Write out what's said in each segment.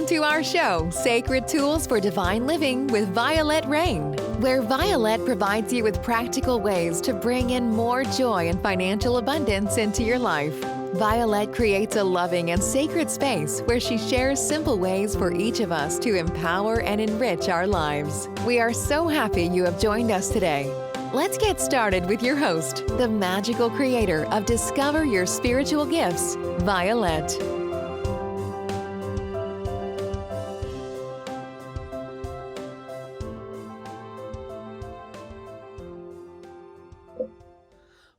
Welcome to our show, Sacred Tools for Divine Living with Vialet Rayne, where Vialet provides you with practical ways to bring in more joy and financial abundance into your life. Vialet creates a loving and sacred space where she shares simple ways for each of us to empower and enrich our lives. We are so happy you have joined us today. Let's get started with your host, the magical creator of Discover Your Spiritual Gifts, Vialet.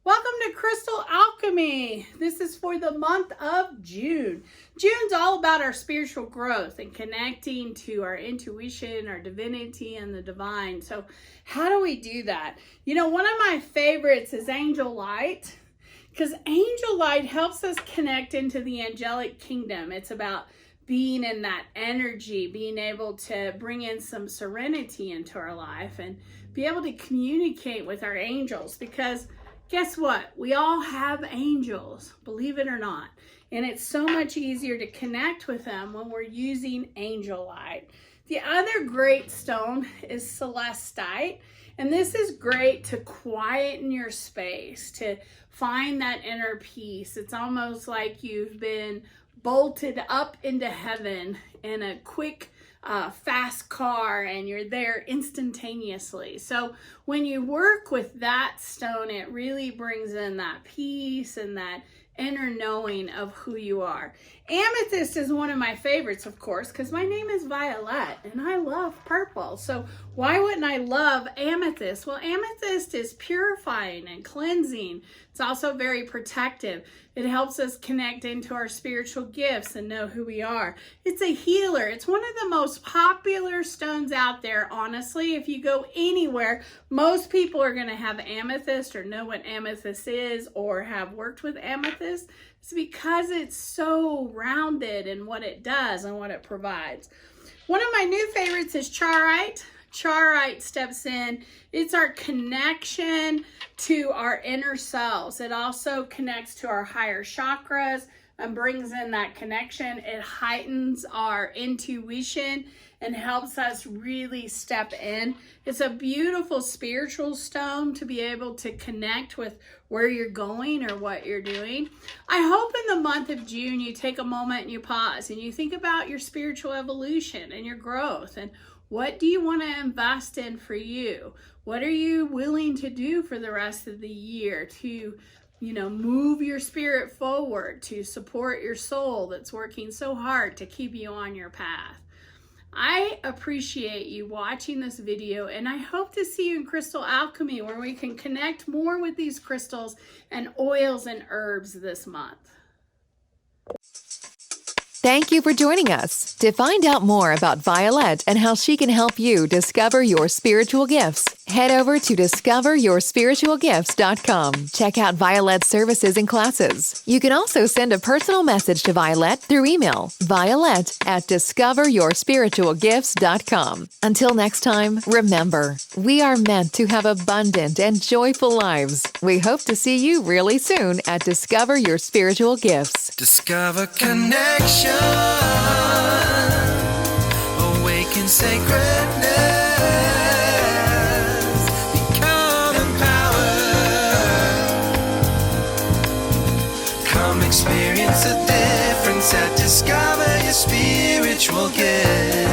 Welcome to Crystal Alchemy. This is for the month of June. June's all about our spiritual growth and connecting to our intuition, our divinity, and the divine. So how do we do that? You know, one of my favorites is angel light, because angel light helps us connect into the angelic kingdom. It's about being in that energy, being able to bring in some serenity into our life and be able to communicate with our angels, because guess what? We all have angels, believe it or not. And it's so much easier to connect with them when we're using angel light. The other great stone is celestite. And this is great to quieten your space, to find that inner peace. It's almost like you've been bolted up into heaven in a quick fast car and you're there instantaneously. So when you work with that stone, it really brings in that peace and that inner knowing of who you are. Amethyst is one of my favorites, of course, because my name is Violet and I love purple. So why wouldn't I love amethyst? Well, amethyst is purifying and cleansing. It's also very protective. It helps us connect into our spiritual gifts and know who we are. It's a healer. It's one of the most popular stones out there, honestly. If you go anywhere, most people are going to have amethyst or know what amethyst is or have worked with amethyst. It's because it's so rounded in what it does and what it provides. One of my new favorites is charoite. Charoite steps in. It's our connection to our inner selves. It also connects to our higher chakras and brings in that connection. It heightens our intuition and helps us really step in. It's a beautiful spiritual stone to be able to connect with where you're going or what you're doing. I hope in the month of June you take a moment and you pause and you think about your spiritual evolution and your growth, and what do you want to invest in for you? What are you willing to do for the rest of the year to, move your spirit forward, to support your soul that's working so hard to keep you on your path? I appreciate you watching this video, and I hope to see you in Crystal Alchemy, where we can connect more with these crystals and oils and herbs this month. Thank you for joining us. To find out more about Vialet and how she can help you discover your spiritual gifts, head over to discoveryourspiritualgifts.com. Check out Violet's services and classes. You can also send a personal message to Violet through email, violet@discoveryourspiritualgifts.com. Until next time, remember, we are meant to have abundant and joyful lives. We hope to see you really soon at Discover Your Spiritual Gifts. Discover connection, awaken sacredness, become empowered. Come experience the difference at Discover Your Spiritual Gifts.